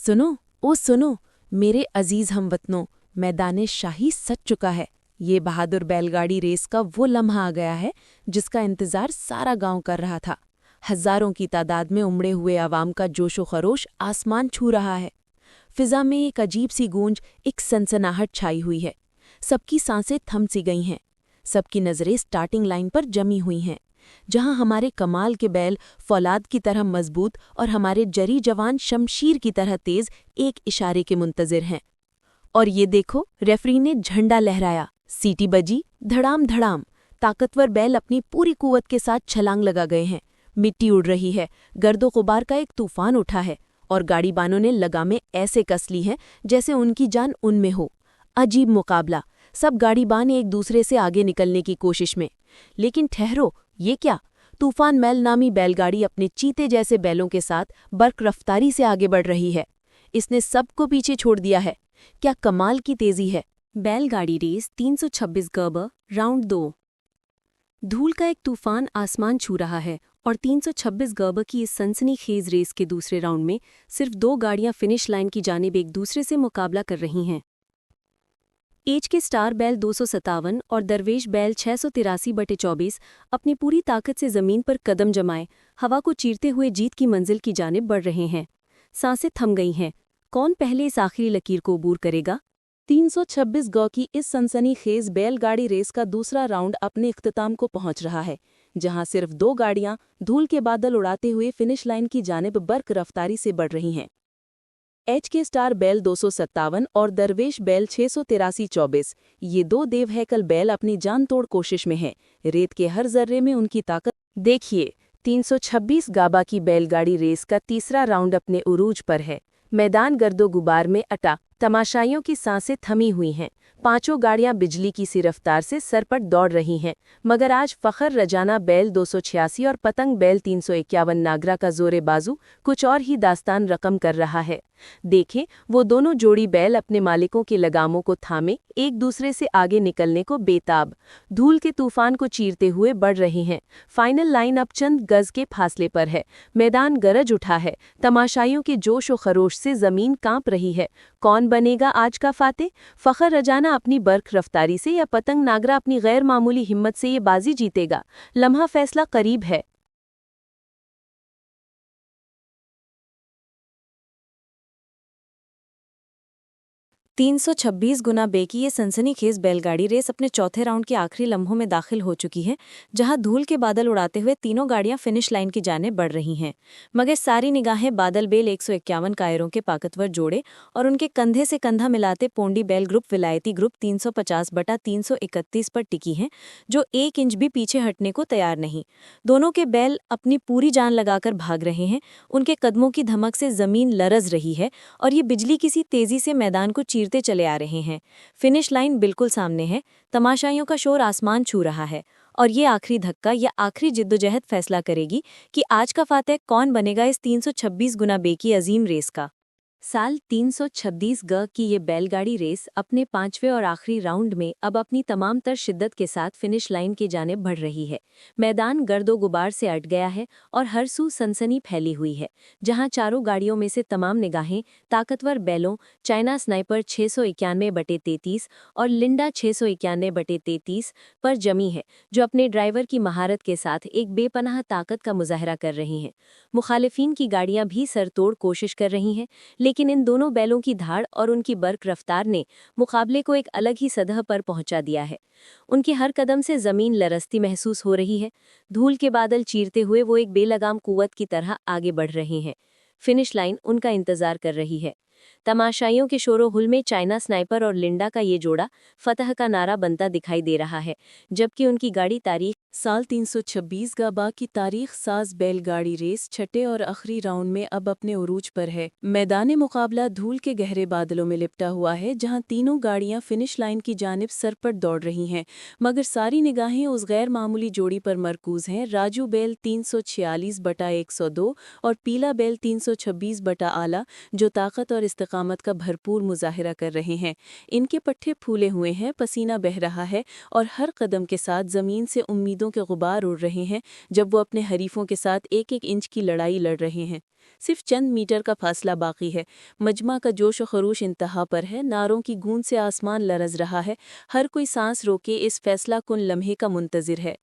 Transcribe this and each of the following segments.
सुनो, ओ सुनो, मेरे अजीज हमवतनों, मैदाने शाही सज चुका है। ये बहादुर बैलगाड़ी रेस का वो लम्हा आ गया है जिसका इंतजार सारा गांव कर रहा था। हजारों की तादाद में उमड़े हुए आवाम का जोशो खरोश आसमान छू रहा है। फिजा में एक अजीब सी गूंज, एक सनसनाहट छाई हुई है। सबकी सांसें थम सी गई हैं। सबकी नज़रें स्टार्टिंग लाइन पर जमी हुई हैं, जहां हमारे कमाल के बैल फौलाद की तरह मजबूत और हमारे जरी जवान शमशीर की तरह तेज एक इशारे के मुंतजिर हैं। और ये देखो, रेफरी ने झंडा लहराया, सीटी बजी, धड़ाम धड़ाम। ताकतवर बैल अपनी पूरी कुव्वत के साथ छलांग लगा गए हैं। मिट्टी उड़ रही है, गर्दो गुबार का एक तूफान उठा है और गाड़ीबानों ने लगामें ऐसे कस ली हैं जैसे उनकी जान उनमें हो। अजीब मुकाबला, सब गाड़ीबान एक दूसरे से आगे निकलने की कोशिश में। लेकिन ठहरो, ये क्या? तूफान मैल नामी बैलगाड़ी अपने चीते जैसे बैलों के साथ बर्क रफ्तारी से आगे बढ़ रही है। इसने सबको पीछे छोड़ दिया है। क्या कमाल की तेजी है! बैलगाड़ी रेस 326 गर्बर राउंड 2। धूल का एक तूफान आसमान छू रहा है और 326 गर्बर की इस सनसनीखेज रेस के दूसरे राउंड में सिर्फ 2 गाड़ियां फिनिश लाइन की जानिब एक दूसरे से मुकाबला कर रही हैं। एच के स्टार बैल 257 और दरवेश बैल 683/24 अपनी पूरी ताकत से जमीन पर कदम जमाए हवा को चीरते हुए जीत की मंजिल की जानिब बढ़ रहे हैं। सांसें थम गई हैं। कौन पहले इस आखिरी लकीर को अबूर करेगा? 326 गौ की इस सनसनीखेज बैलगाड़ी रेस का दूसरा राउंड अपने इख्तिताम को पहुंच रहा है, जहां सिर्फ 2 गाड़ियां धूल के बादल उड़ाते हुए फिनिश लाइन की जानिब बर्क रफ्तारी से बढ़ रही हैं। एच के स्टार बैल 257 और दरवेश बैल 683/24, ये 2 देवहैकल बैल अपनी जान तोड़ कोशिश में हैं। रेत के हर जर्रे में उनकी ताकत देखिए। 326 गाबा की बैलगाड़ी रेस का तीसरा राउंड अपने उरूज पर है। मैदान गर्दो गुबार में अटा, तमाशाइयों की सांसें थमी हुई हैं। 5 गाड़ियां बिजली की सी रफ्तार से सरपट दौड़ रही हैं, मगर आज फखर रजाना बैल 286 और पतंग बैल 351 नागरा का जोरे बाजू कुछ और ही दास्तान रकम कर रहा है। देखें, वो दोनों जोड़ी बैल अपने मालिकों के लगामों को थामे एक दूसरे से आगे निकलने को बेताब, धूल के तूफान को चीरते हुए बढ़ रहे हैं। फाइनल लाइन अब चंद गज के फासले पर है। मैदान गरज उठा है, तमाशाइयों के जोश व खरोश से जमीन कांप रही है। कौन बनेगा आज का फाते? फखर रजाना अपनी बर्क रफ्तारी से या पतंग नागरा अपनी गैर मामूली हिम्मत से ये बाजी जीतेगा? लम्हा फैसला करीब है। 326 गुना बे की ये सनसनीखेज बैलगाड़ी रेस अपने चौथे राउंड के आखिरी लम्हों में दाखिल हो चुकी है, जहां धूल के बादल उड़ाते हुए तीनों गाड़ियां फिनिश लाइन की जाने बढ़ रही हैं। मगर सारी निगाहें बादल बेल 151 कायरों के ताकतवर जोड़े और उनके कंधे से कंधा मिलाते पोंडी बैल ग्रुप विलायती ग्रुप 350/331 पर टिकी हैं, जो 1 इंच भी पीछे हटने को तैयार नहीं। दोनों के बैल अपनी पूरी जान लगाकर भाग रहे हैं। उनके कदमों की धमक से जमीन लरज रही है और ये बिजली किसी तेजी से मैदान को चीरते चले आ रहे हैं। फिनिश लाइन बिल्कुल सामने है। तमाशाइयों का शोर आसमान छू रहा है और ये आखिरी धक्का या आखिरी जिद्दोजहद फैसला करेगी कि आज का फातेह कौन बनेगा इस 326 गुना बे की अजीम रेस का। साल 326 ग की ये बैलगाड़ी रेस अपने 5वें और आखिरी राउंड में अब अपनी तमाम तर शिद्दत के साथ फिनिश लाइन की जानिब बढ़ रही है। मैदान गर्दो गुबार से अट गया है और हर सू सनसनी फैली हुई है, जहां चारों गाड़ियों में से तमाम निगाहें ताकतवर बैलों चाइना स्नाइपर 691/33 और लिंडा 691/33 पर जमी है, जो अपने ड्राइवर की महारत के साथ एक बेपनाह ताकत का मुजाहरा कर रही हैं। मुखालिफिन की गाड़ियां भी सरतोड़ कोशिश कर रही हैं, लेकिन इन दोनों बैलों की धाड़ और उनकी बर्क रफ्तार ने मुकाबले को एक अलग ही सतह पर पहुंचा दिया है। उनके हर कदम से जमीन लरसती महसूस हो रही है। धूल के बादल चीरते हुए वो एक बेलगाम कुव्वत की तरह आगे बढ़ रहे हैं। फिनिश लाइन उनका इंतजार कर रही है। तमाशाइयों के शोरो हुल में चाइना स्नाइपर और लिंडा का ये जोड़ा फतह का नारा बनता दिखाई दे रहा है, जबकि उनकी गाड़ी तारीख साल 326 गाबा की तारीख साज बैलगाड़ी रेस छठे और आखिरी राउंड में अब अपने उरूज पर है। मैदान मुकाबला धूल के गहरे बादलों में लिपटा हुआ है, जहां तीनों गाड़ियां फिनिश लाइन की जानिब सरपट दौड़ रही हैं, मगर सारी निगाहें उस गैर मामूली जोड़ी पर मरकूज हैं। राजू बैल 346/102 और पीला बैल 326/आला, जो ताकत और इस्तिकामत का भरपूर मुजाहिरा कर रहे हैं। इनके पट्टे फूले हुए हैं, पसीना बह रहा है और हर कदम के साथ जमीन से उम्मीद उम्मीदों के गुबार उड़ रहे हैं जब वो अपने हरीफों के साथ एक एक इंच की लड़ाई लड़ रहे हैं। सिर्फ चंद मीटर का फासला बाकी है। मजमा का जोश व खरूश इंतहा पर है। नारों की गूंज से आसमान लरज रहा है। हर कोई सांस रोके इस फैसला कुन लम्हे का मुंतजिर है।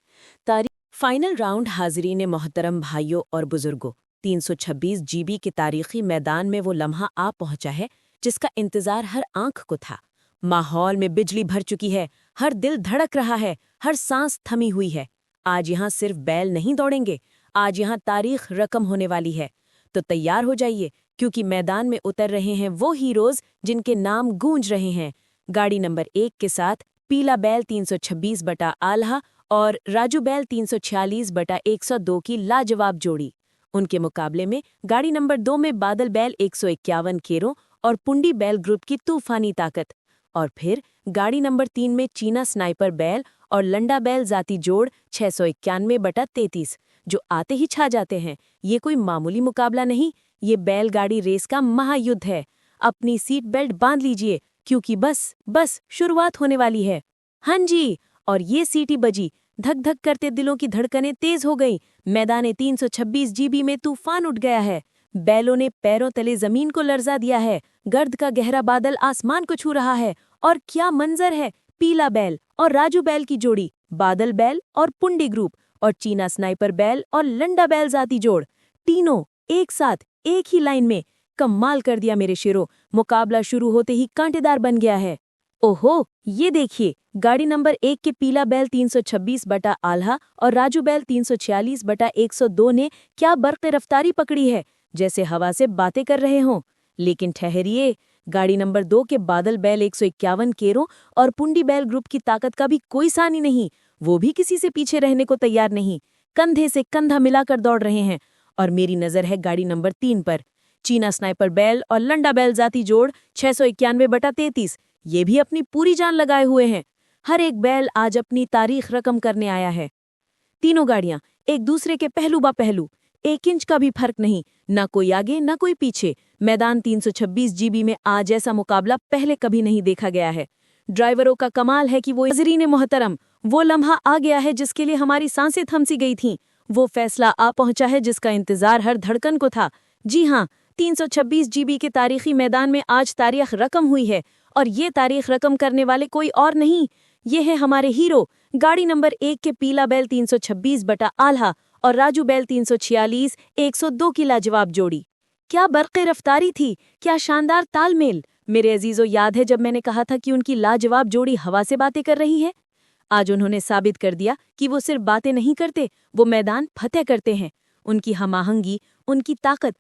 फाइनल राउंड हाजिरीन मोहतरम भाइयों और बुजुर्गों, 326 जीबी के तारीखी मैदान में वो लम्हा आ पहुंचा है जिसका इंतजार हर आंख को था। माहौल में बिजली भर चुकी है, हर दिल धड़क रहा है, हर सांस थमी हुई है। आज यहाँ सिर्फ बैल नहीं दौड़ेंगे, आज यहाँ तारीख रकम होने वाली है। तो तैयार हो जाइए, क्योंकि मैदान में उतर रहे हैं वो हीरोज जिनके नाम गूंज रहे हैं। गाड़ी नंबर 1 के साथ पीला बैल 326 बटा आल्हा और राजू बैल 346 बटा 102 की लाजवाब जोड़ी। उनके मुकाबले में गाड़ी नंबर 2 में बादल बैल 151 केरों और पुंडी बैल ग्रुप की तूफानी ताकत। और फिर गाड़ी नंबर 3 में चीना स्नाइपर बैल और लंडा बैल जाती जोड़ 691 बटा 33, जो आते ही छा जाते हैं। ये कोई मामूली मुकाबला नहीं, ये बैलगाड़ी रेस का महायुद्ध है। अपनी सीट बेल्ट बांध लीजिए, क्योंकि बस शुरुआत होने वाली है। हाँ जी, और ये सीटी बजी, धक धक करते दिलों की धड़कनें तेज हो गईं। मैदान 326 जीबी में तूफान उठ गया है। बैलों ने पैरों तले जमीन को लर्जा दिया है। गर्द का गहरा बादल आसमान को छू रहा है। और क्या मंजर है! पीला बैल और राजू बैल की जोड़ी, बादल बैल और पुंडी ग्रुप, और चीना स्नाइपर बैल और लंडा बैल जाती जोड़, तीनों एक साथ एक ही लाइन में। कमाल कर दिया मेरे शेरों, मुकाबला शुरू होते ही कांटेदार बन गया है। ओहो, ये देखिए, गाड़ी नंबर 1 के पीला बैल 326 बटा आल्हा और राजू बैल 346 बटा 102 ने क्या बर्क़ रफ्तारी पकड़ी है, जैसे हवा से बातें कर रहे हों। लेकिन ठहरिए, गाड़ी नंबर 2 के बादल बैल 151 केरों और पुंडी बैल ग्रुप की ताकत का भी कोई सानी नहीं। वो भी किसी से पीछे रहने को तैयार नहीं, कंधे से कंधा मिलाकर दौड़ रहे हैं। और मेरी नजर है गाड़ी नंबर 3 पर, चीना स्नाइपर बैल और लंडा बैल जाती जोड़ 691 बटा 33, ये भी अपनी पूरी जान लगाए हुए हैं। हर एक बैल आज अपनी तारीख रकम करने आया है। तीनों गाड़ियां एक दूसरे के पहलू बा पहलू, 1 इंच का भी फर्क नहीं, ना कोई आगे ना कोई पीछे। मैदान 326 जीबी में आज ऐसा मुकाबला पहले कभी नहीं देखा गया है। ड्राइवरों का कमाल है कि वो हाज़रीन मोहतरम, वो लम्हा आ गया है जिसके लिए हमारी सांसें थमसी गई थीं। वो फैसला आ पहुंचा है जिसका इंतजार हर धड़कन को था। जी हाँ, 326 जीबी के तारीखी मैदान में आज तारीख रकम हुई है, और ये तारीख रकम करने वाले कोई और नहीं, ये है हमारे हीरो, गाड़ी नंबर 1 के पीला बैल 326 बटा आल्हा और राजू बैल 346 102 की लाजवाब जोड़ी। क्या बर्क़ रफ्तारी थी, क्या शानदार तालमेल। मेरे अजीजों, याद है जब मैंने कहा था कि उनकी लाजवाब जोड़ी हवा से बातें कर रही है? आज उन्होंने साबित कर दिया कि वो सिर्फ बातें नहीं करते, वो मैदान फतेह करते हैं। उनकी हमाहंगी, उनकी ताकत